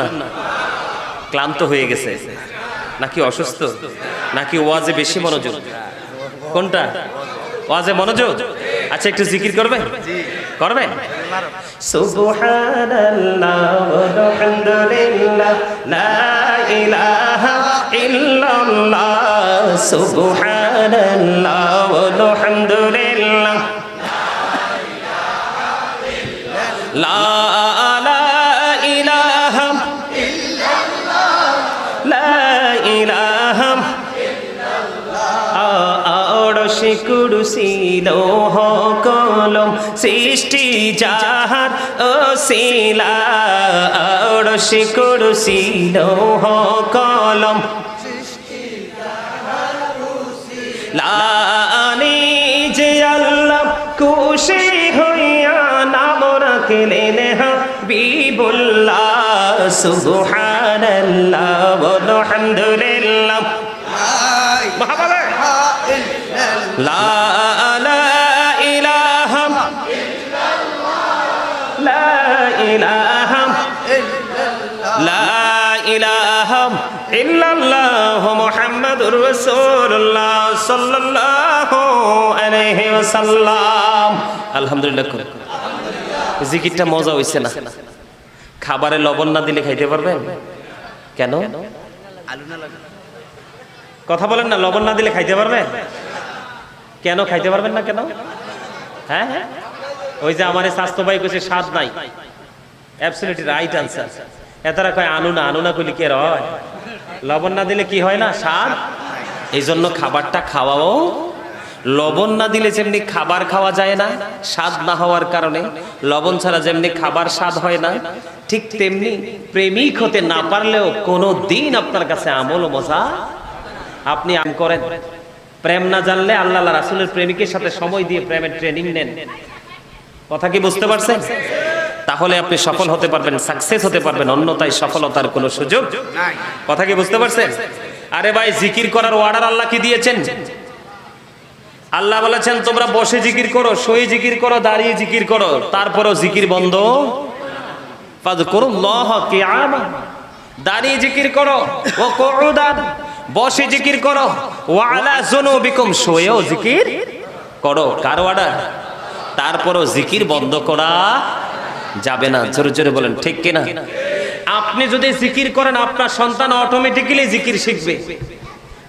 না? ক্লান্ত হয়ে গেছে নাকি অসুস্থ নাকি ওয়াজে বেশি মনোযোগ? কোনটা? ওয়াজে মনোযোগ। আচ্ছা একটু জিকির করবেন? করবেন? সুবহানাল্লাহ ওয়ালহামদুলিল্লাহ লা ইলাহা ইল্লাল্লাহ সুবহানাল্লাহ ওয়ালহামদুলিল্লাহ লা ইলাহা লা ইলাহা আরশে কুরসি লৌহ কলম সৃষ্টি জাহান ওসিলা আরশে কুরসি লৌহ কলম লানি যে আল্লাহ খুশি হইয়া নাম রাখলেন হাবিবুল্লাহ সুবহানাল্লাহ ওয়ালহামদুলিল্লাহ লা ইলাহা লা ইলাহা লা ইলাহা ইল্লাল্লাহ মুহাম্মাদুর রাসূলুল্লাহ সাল্লাল্লাহু আলাইহি ওয়াসাল্লাম। আলহামদুলিল্লাহ। জিকিরটা মজা হইছে না? খাবারে লবণ না দিলে খাইতে পারবেন? কেন? কথা বলেন না, লবণ না দিলে খাইতে পারবেন? কেন খাইতে পারবেন না কেন? হ্যাঁ হ্যাঁ, ওই যে আমার স্বাস্থ্য ভাই কইছে স্বাদ নাই। Absolutely right answer. এতারা কয় আনু না কইলে কি হয়? লবণ না দিলে কি হয় না? স্বাদ। এই জন্য খাবারটা খাওয়াও লবণ না দিলে যেমনি খাবার খাওয়া যায় না স্বাদ না হওয়ার কারণে, লবণ ছাড়া যেমনি খাবার স্বাদ হয় না, ঠিক তেমনি প্রেমিক হতে না পারলেও কোনো দিন আপনার কাছে আমল ও মজা আপনি করেন। প্রেম না জানলে আল্লাহ রাসূলের প্রেমিকের সাথে সময় দিয়ে প্রেমের ট্রেনিং নেন। কথা কি বুঝতে পারছেন? তাহলে আপনি সফল হতে পারবেন, সাকসেস হতে পারবেন, অন্যথায় সফলতার কোনো সুযোগ নাই। কথা কি বুঝতে পারছেন? আরে ভাই, জিকির করার অর্ডার আল্লাহ কি দিয়েছেন? আল্লাহ বলেছেন তোমরা বসে জিকির করো, শুয়ে জিকির করো, দাঁড়িয়ে জিকির করো, তারপরেও জিকির বন্ধ। ফাযকুরুল্লাহ কিয়ামা, দাঁড়িয়ে জিকির করো, ওয়া কুউদান, বসে জিকির করো, ওয়া আলা যুনুবিকুম, শুয়েও জিকির করো। কার অর্ডার? তারপরেও জিকির বন্ধ করা যাবে না। জোরে জোরে বলেন ঠিক কিনা? আপনি যদি জিকির করেন আপনার সন্তান অটোমেটিক্যালি জিকির শিখবে,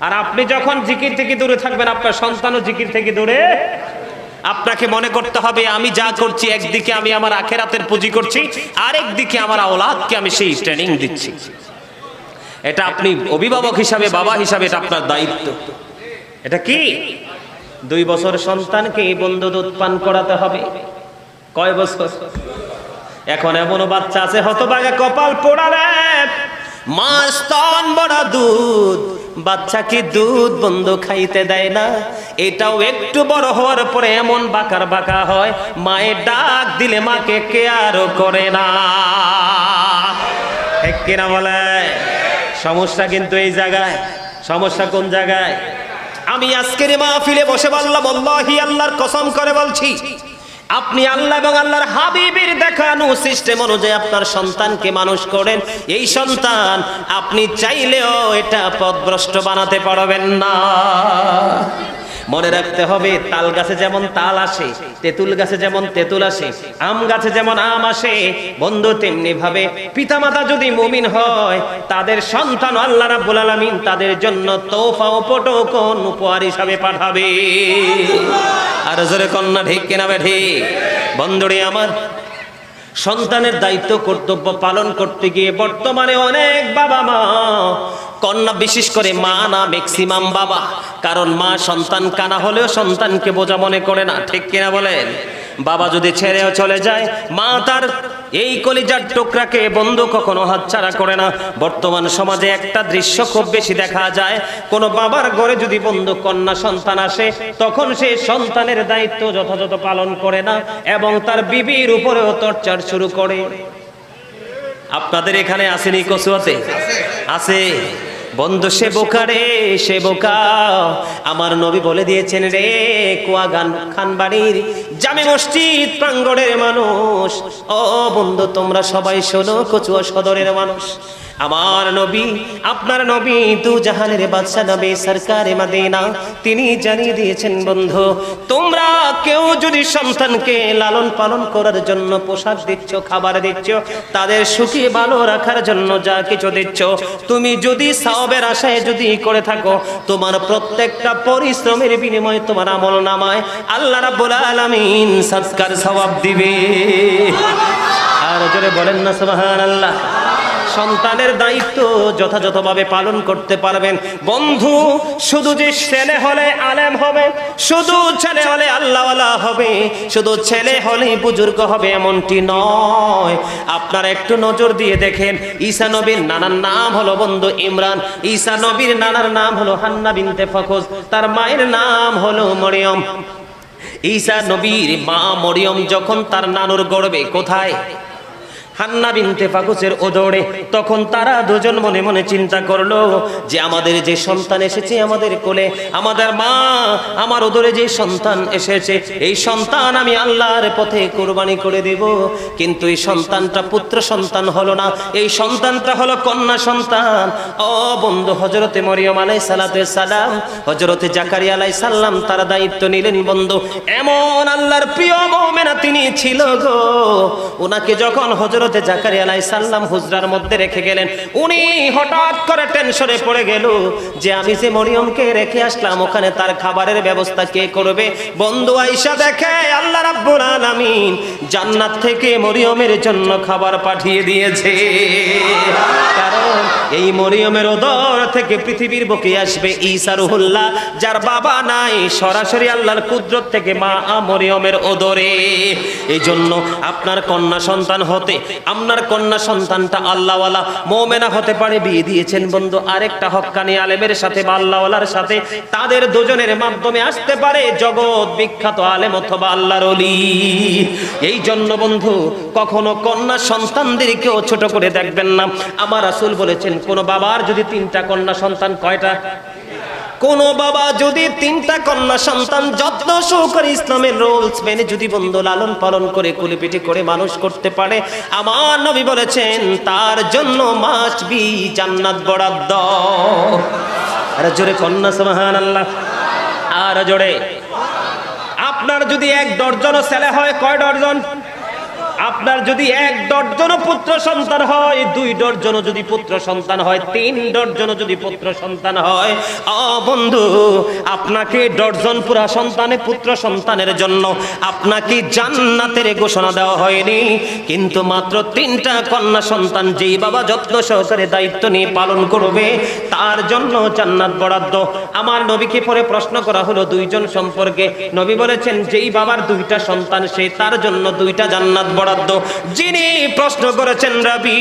আর আপনি যখন জিকির থেকে দূরে থাকবেন আপনার সন্তানও জিকির থেকে দূরে। আপনাকে মনে করতে হবে আমি যা করছি একদিকে আমি আমার আখিরাতের পুঁজি করছি, আরেক দিকে আমার আওলাদকে আমি সেই ট্রেনিং দিচ্ছি। এটা আপনি অভিভাবক হিসাবে, বাবা হিসাবে এটা আপনার দায়িত্ব। এটা কি? 2 বছর সন্তানকে বন্ধু দুধ পান করাতে হবে। কয় বছর? এখন এমনও বাচ্চা আছে হতভাগা কপাল পোড়া রে, মা স্তন ভরা দুধ, বাচ্চাকে দুধ বন্ধ খাইতে দেয় না। এটাও একটু বড় হওয়ার পরে এমন বাঁকার বাঁকা হয়, মায়ের ডাক দিলে মাকে কেয়ারও করে না। ঠিক কিনা বলে? সমস্যা কিন্তু এই জায়গায়। সমস্যা কোন জায়গায়? আমি আজকের মাহফিলে বসে বললাম, আল্লাহি আল্লাহর কসম করে বলছি, আপনি আল্লাহ এবং আল্লাহর হাবিবের দেখানো সিস্টেম অনুযায়ী আপনার সন্তানকে মানুষ করেন। এই সন্তান আপনি চাইলেও এটা পথভ্রষ্ট বানাতে পারবেন না। মনে রাখতে হবে, তাল গাছে যেমন তাল আসে, তেঁতুল গাছে যেমন তেঁতুল আসে, আম গাছে যেমন আম আসে, বন্ধু তেমনি ভাবে পিতামাতা যদি মুমিন হয় তাদের সন্তান আল্লাহ রাব্বুল আলামিন তাদের জন্য তোফা উপটোকন উপহার হিসাবে পাঠাবে। আর জোরে কন্যা ঠিক কিনা বেঠি? বন্ধুরে আমার, সন্তানের দায়িত্ব কর্তব্য পালন করতে গিয়ে বর্তমানে অনেক বাবা মা, কন্যা বিশেষ করে মা না, ম্যাক্সিমাম বাবা, কারণ মা সন্তান কানা হলেও সন্তানকে বোঝা মনে করে না। ঠিক কিনা বলেন? বাবা যদি ছেড়েও চলে যায়, মা তার এই কলিজার টুকরাকে বন্ধু কখনো হাতছাড়া করে না। বর্তমান সমাজে একটা দৃশ্য খুব বেশি দেখা যায়, কোন বাবার ঘরে যদি বন্ধু কন্যা সন্তান আসে, তখন সে সন্তানের দায়িত্ব যথাযথ পালন করে না এবং তার বিবির উপরেও টর্চার শুরু করে। আপনাদের এখানে আসেনি? কচুয়াতে আছে। বন্ধু সে বোকা রে, সে বোকা। আমার নবী বলে দিয়েছেন রে কুয়াগান খানবাড়ির জামে মসজিদ প্রাঙ্গণের মানুষ, ও বন্ধু তোমরা সবাই শোনো, কচুয়া সদরের মানুষ, আমার নবী, আপনার নবী দু জাহানের বাদশা নবী সরকারে মদিনা, তিনি জানিয়ে দিয়েছেন বন্ধু, তোমরা কেউ যদি সন্তানকে লালন পালন করার জন্য পোশাক দিচ্ছ, খাবার দিচ্ছ, তাদের সুখী ভালো রাখার জন্য যা কিছু দিচ্ছ, তুমি যদি সওয়াবের আশায় যদি করে থাকো, তোমার প্রত্যেকটা পরিশ্রমের বিনিময়ে তোমার আমলনামায় আল্লাহ রাব্বুল আলামিন সদকার সওয়াব দিবে। আর জোরে বলেন না সুবহানাল্লাহ। সন্তানের দায়িত্ব যথাযথভাবে পালন করতে পারবেন বন্ধু। শুধু যে ছেলে হলে আলেম হবে, শুধু ছেলে হলে আল্লাহওয়ালা হবে, শুধু ছেলে হলেই বুজুর্গ হবে এমনটি নয়। আপনারা একটু নজর দিয়ে দেখেন, ঈসা নবীর নানার নাম হলো বন্ধু ইমরান, ঈসা নবীর নানার নাম হলো হান্না বিনতে ফখজ, তার মায়ের নাম হলো মরিয়ম। ঈসা নবীর মা মরিয়ম যখন তার নানুর গর্ভে, কোথায়? হান্না বিনতে ফাকুসের ওদরে, তখন তারা দুজন মনে মনে চিন্তা করলো যে আমাদের যে সন্তান এসেছে আমাদের কোলে, আমাদের মা আমার ওদরে যে সন্তান এসেছে, এই সন্তান আমি আল্লাহর পথে কুরবানি করে দেব। কিন্তু এই সন্তানটা পুত্র সন্তান হলো না, এই সন্তানটা হলো কন্যা সন্তান। ও বন্ধু, হযরতে মরিয়ম আলাইহিস সালাতু সালাম, হযরতে জাকারিয়া আলাইহিস সালাম তার দায়িত্ব নিলেন বন্ধু। এমন আল্লাহর প্রিয় মুমিনা তিনি ছিল গো, ওনাকে যখন হযরত জাকারিয়া আলাইহিস সালাম হুজরার মধ্যে রেখে গেলেন, উনি হঠাৎ করে টেনশনে পড়ে গেল যে আমি যে মরিয়মকে রেখে আসলাম ওখানে তার খাবারের ব্যবস্থা কে করবে। বন্ধু আয়েশা দেখে আল্লাহ রাব্বুল আলামিন জান্নাত থেকে মরিয়মের জন্য খাবার পাঠিয়ে দিয়েছে, কারণ এই মরিয়মের উদর থেকে পৃথিবীর বুকে আসবে ঈসা রুহুল্লাহ, যার বাবা নাই, সরাসরি আল্লাহর কুদরত থেকে মা মরিয়মের উদরে। এই জন্য আপনার কন্যা সন্তান হতে, আপনার কন্যা সন্তানটা আল্লাহওয়ালা মুমিনা হতে পারে, বিয়ে দিয়েছেন বন্ধু আরেকটা হক্কানি আলেমের সাথে বা আল্লাহওয়ালার সাথে, তাদের দুজনের মাধ্যমে আসতে পারে জগৎ বিখ্যাত আলেম অথবা আল্লাহর ওলি। এই জন্য বন্ধু কখনো কন্যা সন্তানদেরকেও ছোট করে দেখবেন না। আমার রাসূল বলেছেন, কোন বাবার যদি 3টা কন্যা সন্তান, কয়টা? কোন বাবা যদি 3টা কন্যা সন্তান যত্ন সহকারে ইসলামের রুলস মেনে যদি বন্ধু লালন পালন করে কুলিপিটি করে মানুষ করতে পারে, আমার নবী বলেছেন তার জন্য মাস্ট বি জান্নাত বরাদ্দ। আর জোরে কন্যা সুবহানাল্লাহ, আর জোরে। আপনার যদি 1 ডজন ছেলে হয়, কয় ডজন? আপনার যদি 1 ডজন পুত্র সন্তান হয়, 2 ডজন যদি পুত্র সন্তান হয়, 3 ডজন যদি পুত্র সন্তান হয়, বন্ধু আপনাকে ডজন পুরা সন্তানে পুত্র সন্তানের জন্য আপনাকে জান্নাতের ঘোষণা দেওয়া হয়নি, কিন্তু মাত্র 3টা কন্যা সন্তান যেই বাবা যত্ন সহকারে দায়িত্ব নিয়ে পালন করবে তার জন্য জান্নাত বরাদ্দ। আমার নবীকে পরে প্রশ্ন করা হলো 2 জন সম্পর্কে, নবী বলেছেন যেই বাবার 2টা সন্তান সে তার জন্য 2টা জান্নাত বরাদ্দ। যিনি প্রশ্ন করেছেন রাবী,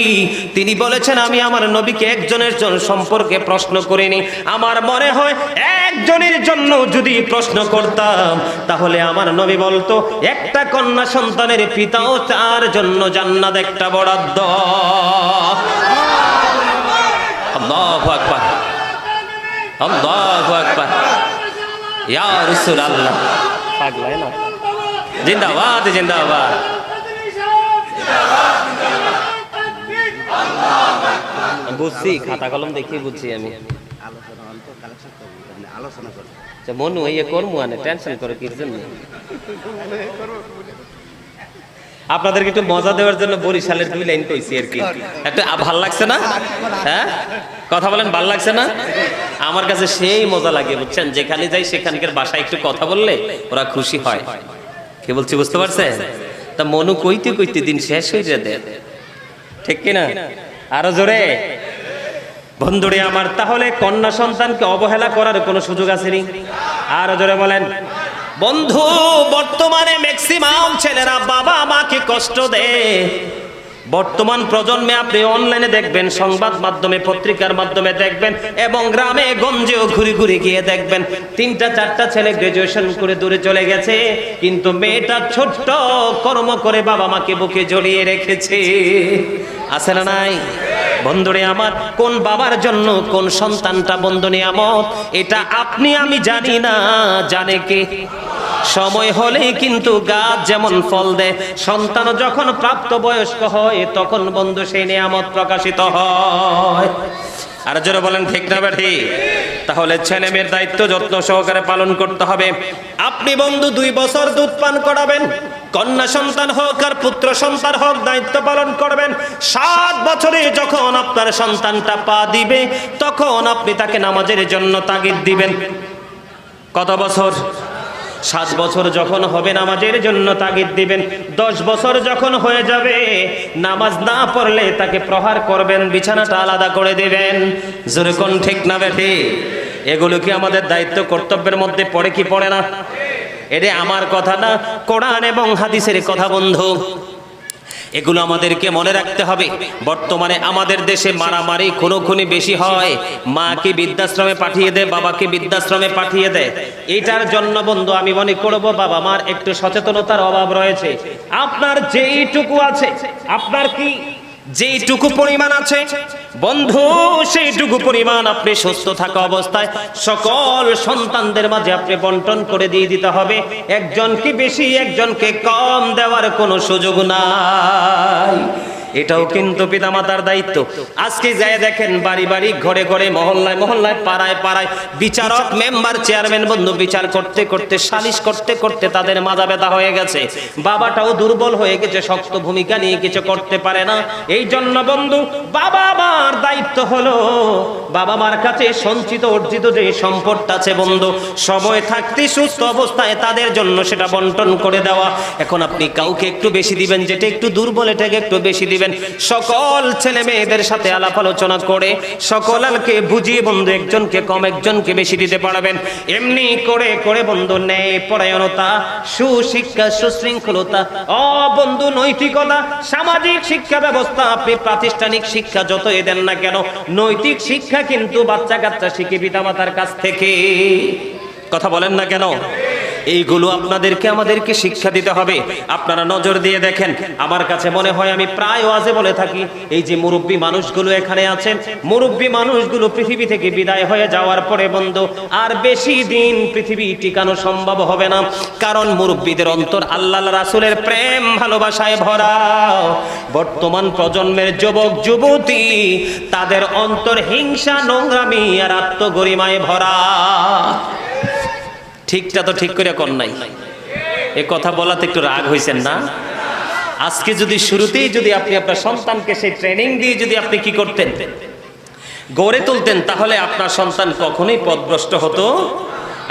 তিনি বলেছেন আমি আমার নবীকে একজনের জন্য সম্পর্কে প্রশ্ন করিনি, আমার মনে হয় একজনের জন্য যদি প্রশ্ন করতাম তাহলে আমার নবী বলতো একটা কন্যা সন্তানের পিতাও তার জন্য জান্নাত একটা বরাদ্দ। আল্লাহু আকবার, আল্লাহু আকবার, ইয়া রাসূলুল্লাহ, পাগলা না, জিন্দাবাদ জিন্দাবাদ। বুঝছি, খাতা কলম দেখি বুঝছি আমি। মনু ইয়ে করবো না, টেনশন করে কি জন্য? আপনাদেরকে একটু মজা দেওয়ার জন্য বরিশালের 2 লাইন কইছি আর কি। একটু ভাল লাগছে না? হ্যাঁ, কথা বলেন, ভাল লাগছে না? আমার কাছে সেই মজা লাগে বুঝছেন, যেখানে যাই সেখানকার ভাষায় একটু কথা বললে ওরা খুশি হয়। কি বলছি বুঝতে পারছেন? তা মনু কইতে কইতে দিন শেষ হয়ে দেয়, ঠিক কিনা? আরো জোরে বন্ধুরে আমার। তাহলে কন্যা সন্তানকে অবহেলা করার কোনো সুযোগ আছে নি? আরো জোরে বলেন। বন্ধু বর্তমানে ম্যাক্সিমাম ছেলেরা বাবা মাকে কষ্ট দেয়। বর্তমান প্রজন্মে আপনি অনলাইনে দেখবেন, সংবাদ মাধ্যমে পত্রিকার মাধ্যমে দেখবেন, এবং গ্রামে গঞ্জেও ঘুরে ঘুরে গিয়ে দেখবেন 3টা 4টা ছেলে গ্রাজুয়েশন করে দূরে চলে গেছে, কিন্তু মেয়েটা ছোট্ট কর্ম করে বাবা মাকে বুকে জড়িয়ে রেখেছে। আছে না নাই? বন্ধুরে আমার, কোন বাবার জন্য কোন সন্তানটা বন্ধু নিয়ামত, এটা আপনি আমি জানি না, জানে কে? সময় হলেই কিন্তু গাছ যেমন ফল দেয়, সন্তান যখন প্রাপ্তবয়স্ক হয় তখন বন্ধু সেই নিয়ামত প্রকাশিত হয়। আর যারা বলেন ঠিক না বেঠি? তাহলে ছেলে মেয়ের দায়িত্ব যত্ন সহকারে পালন করতে হবে। আপনি বন্ধু 2 বছর দুধ পান করাবেন, কন্যা সন্তান হোক আর পুত্র সন্তান হোক, দায়িত্ব পালন করবেন। 7 বছরে যখন আপনার সন্তানটা পা দিবে তখন আপনি তাকে নামাজের জন্য তাগিদ দিবেন। কত বছর? 7 বছর যখন হবে নামাজের জন্য তাগিদ দিবেন। 10 বছর যখন হয়ে যাবে নামাজ না পড়লে তাকে প্রহার করবেন, বিছানাটা আলাদা করে দিবেন। জোরে কোন ঠিক না বেঠি? এগুলো কি আমাদের দায়িত্ব কর্তব্যের মধ্যে পড়ে কি পড়ে না? এটা আমার কথা না, কোরআন এবং হাদিসের কথা বন্ধু। এগুলো আমাদেরকে মনে রাখতে হবে। বর্তমানে আমাদের দেশে মারামারি খুনোখুনি বেশি হয়, মাকে বৃদ্ধাশ্রমে পাঠিয়ে দেয়, বাবাকে বৃদ্ধাশ্রমে পাঠিয়ে দেয়। এটার জন্য বন্ধু আমি মনে করব বাবা মার একটু সচেতনতার অভাব রয়েছে। আপনার যেইটুকু আছে, আপনার কি যেইটুকু পরিমাণ আছে বন্ধু, সেইটুকু পরিমাণ আপনি সুস্থ থাকা অবস্থায় সকল সন্তানদের মাঝে আপনি বন্টন করে দিয়ে দিতে হবে। একজনকে বেশি একজনকে কম দেওয়ার কোনো সুযোগ নাই। এটাও কিন্তু পিতামাতার দায়িত্ব। আজকে যায় দেখেন বাড়ি বাড়ি, ঘরে ঘরে, মহল্লায় মহল্লায়, পাড়ায় পাড়ায় বিচারক, মেম্বার, চেয়ারম্যান বন্ধু বিচার করতে করতে, সালিশ করতে করতে তাদের মাজা ব্যথা হয়ে গেছে। বাবাটাও দুর্বল হয়ে গেছে, শক্ত ভূমিকা নিয়ে কিছু করতে পারে না। এই জন্য বন্ধু বাবা মার দায়িত্ব হলো বাবা মার কাছে সঞ্চিত অর্জিত যে সম্পদটা আছে বন্ধু, সময় থাকতে সুস্থ অবস্থায় তাদের জন্য সেটা বন্টন করে দেওয়া। এখন আপনি কাউকে একটু বেশি দিবেন, যেটা একটু দুর্বল এটাকে একটু বেশি দিবেন। সকল ছেলে মেয়েদের সাথে আলাপ আলোচনা করে সকলকে বুঝিয়ে বন্ধু একজনকে কম একজনকে বেশি দিতে পারবেন। এমনি করে করে বন্ধু ন্যায় পরায়ণতা, সুশিক্ষা, সুশৃঙ্খলতা, বন্ধু নৈতিকতা, সামাজিক শিক্ষা ব্যবস্থা, আপনি প্রাতিষ্ঠানিক শিক্ষা যতই দেন না কেন, নৈতিক শিক্ষা কিন্তু বাচ্চা কাচ্চা শিখে পিতামাতার কাছ থেকে। কথা বলেন না কেন? এইগুলো আপনাদেরকে আমাদেরকে শিক্ষা দিতে হবে। আপনারা নজর দিয়ে দেখেন, আমার কাছে মনে হয় আমি প্রায় ওয়াজে বলে থাকি, এই যে মুরব্বী মানুষগুলো এখানে আছেন, মুরব্বী মানুষগুলো পৃথিবী থেকে বিদায় হয়ে যাওয়ার পরে বন্ধু আর বেশি দিন পৃথিবী টিকানো সম্ভব হবে না। কারণ মুরব্বীদের অন্তর আল্লাহ রাসূলের প্রেম ভালোবাসায় ভরা। বর্তমান প্রজন্মের যুবক যুবতী তাদের অন্তর হিংসা, নোংরামি আর আত্মগরিমায় ভরা। ঠিকটা তো ঠিক করে কর নাই। এ কথা বলাতে একটু রাগ হয়েছেন না? আজকে যদি শুরুতেই যদি আপনি আপনার সন্তানকে সেই ট্রেনিং দিয়ে যদি আপনি কি করতেন, গড়ে তুলতেন, তাহলে আপনার সন্তান কখনোই পথভ্রষ্ট হতো।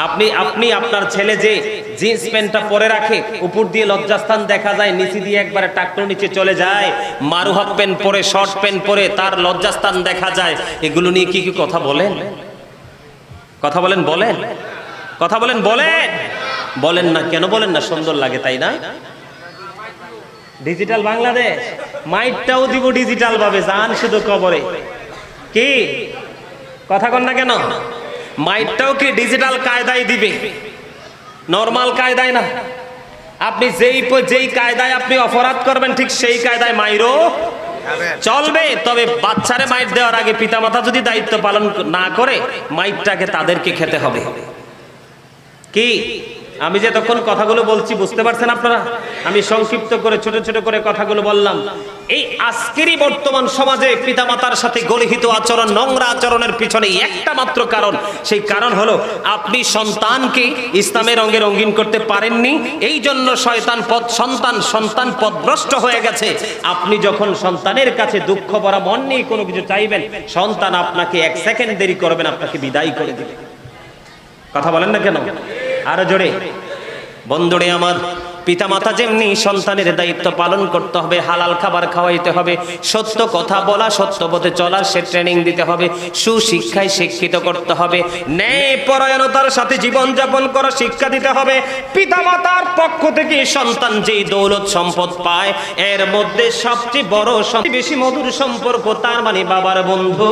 আপনি আপনার ছেলে যে জিন্স প্যান্টটা পরে রাখে, উপর দিয়ে লজ্জাস্থান দেখা যায়, নিচে দিয়ে একবারে টাকনোর নিচে চলে যায়, মারু হাফ প্যান্ট পরে, শর্ট প্যান্ট পরে, তার লজ্জাস্থান দেখা যায়, এগুলো নিয়ে কি কি কথা বলেন? কথা বলেন, বলেন কথা বলেন, বলেন বলেন না কেন? বলেন না, সুন্দর লাগে তাই না? ডিজিটাল বাংলাদেশ, মাইকটাও দিব ডিজিটাল ভাবে, জান শুধু কবরে। কি কথা কন না কেন? মাইকটাও কি ডিজিটাল কায়দায় দিবে, নরমাল কায়দায় না। আপনি যেই কায়দায় আপনি অপরাধ করবেন ঠিক সেই কায়দায় মাইরও চলবে। তবে বাচ্চারে মাইট দেওয়ার আগে পিতামাতা যদি দায়িত্ব পালন না করে, মাইটটাকে তাদেরকে খেতে হবে। কি আমি যে তখন কথাগুলো বলছি বুঝতে পারছেন আপনারা? আমি সংক্ষিপ্ত করে ছোট ছোট করে কথাগুলো বললাম। এই আজকেরই বর্তমান সমাজে পিতামাতার সাথে গলিহিত আচরণ, নোংরা আচরণের পিছনে একটা মাত্র কারণ, সেই কারণ হলো আপনি সন্তানকে ইসলামের রঙে রঙিন করতে পারেননি। এই জন্য সন্তান পথভ্রষ্ট হয়ে গেছে। আপনি যখন সন্তানের কাছে দুঃখ ভরা মন নিয়ে কোনো কিছু চাইবেন, সন্তান আপনাকে 1 সেকেন্ড দেরি করবেন, আপনাকে বিদায় করে দিবে। কথা বলেন না কেন? আরো জোরে বন্ধুরে আমার, পিতামাতা যেমনি সন্তানের দায়িত্ব পালন করতে হবে, হালাল খাবার খাওয়াইতে হবে, সত্য কথা বলা, সত্য পথে চলার সে ট্রেনিং দিতে হবে, সুশিক্ষায় শিক্ষিত করতে হবে, ন্যায় পরায়ণতার সাথে জীবন যাপন করা শিক্ষা দিতে হবে। পিতামাতার পক্ষ থেকে সন্তান যেই দৌলত সম্পদ পায়, এর মধ্যে সবচেয়ে বড়, সবচেয়ে বেশি মধুর সম্পর্ক তার মানে বাবার বন্ধু।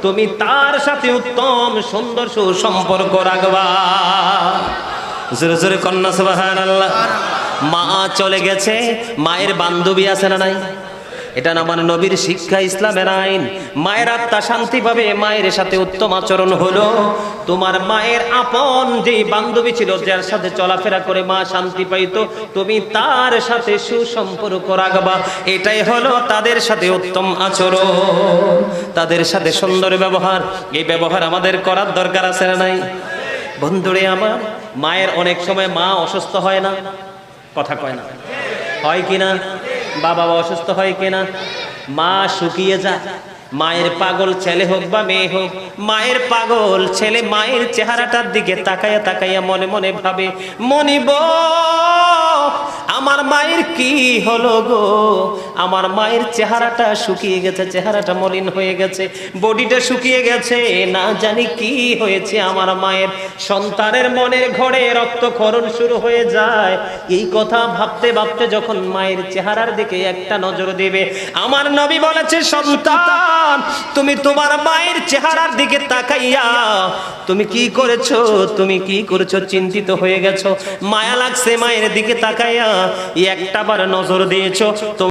তুমি তার সাথে উত্তম সুন্দর সুসম্পর্ক রাখবা। জোরে জোরে কন্যা সুবহানাল্লাহ। মা চলে গেছে, মায়ের বান্ধবী আছে না নাই? এটা আমার নবীর শিক্ষা, ইসলামের আইন। মায়ের আত্মা শান্তি পাবে, মায়ের সাথে উত্তম আচরণ হলো তোমার মায়ের আপন যে বান্ধবী ছিল, যার সাথে চলাফেরা করে মা শান্তি পাইতো, তুমি তার সাথে সুসম্পর্ক রাখবা। এটাই হলো তাদের সাথে উত্তম আচরণ, তাদের সাথে সুন্দর ব্যবহার। এই ব্যবহার আমাদের করার দরকার আছে না নাই? বন্ধুরে আমার, মায়ের অনেক সময় মা অসুস্থ হয় না, কথা কয় না, হয় কিনা? বাবা অসুস্থ হয় কিনা? মা শুকিয়ে যায়। মায়ের পাগল ছেলে হোক বা মেয়ে হোক, মায়ের পাগল ছেলে মায়ের চেহারাটার দিকে তাকাইয়া তাকাইয়া মনে মনে ভাবে, মনিব আমার মায়ের কি হলো গো, আমার মায়ের চেহারাটা শুকিয়ে গেছে, চেহারাটা মলিন হয়ে গেছে, বডিটা শুকিয়ে গেছে, না জানি কি হয়েছে আমার মায়ের। সন্তানের মনের ঘরে রক্তক্ষরণ শুরু হয়ে যায়। এই কথা ভাবতে ভাবতে যখন মায়ের চেহারার দিকে একটা নজর দেবে, আমার নবী বলেছে, সন্তান তুমি তোমার মায়ের চেহারার দিকে তাকাইয়া তুমি কি করেছো, তুমি কি করেছো, চিন্তিত হয়ে গেছো, মায়া লাগছে মায়ের দিকে তাকাইয়া একটাবার নজর দিয়েছো।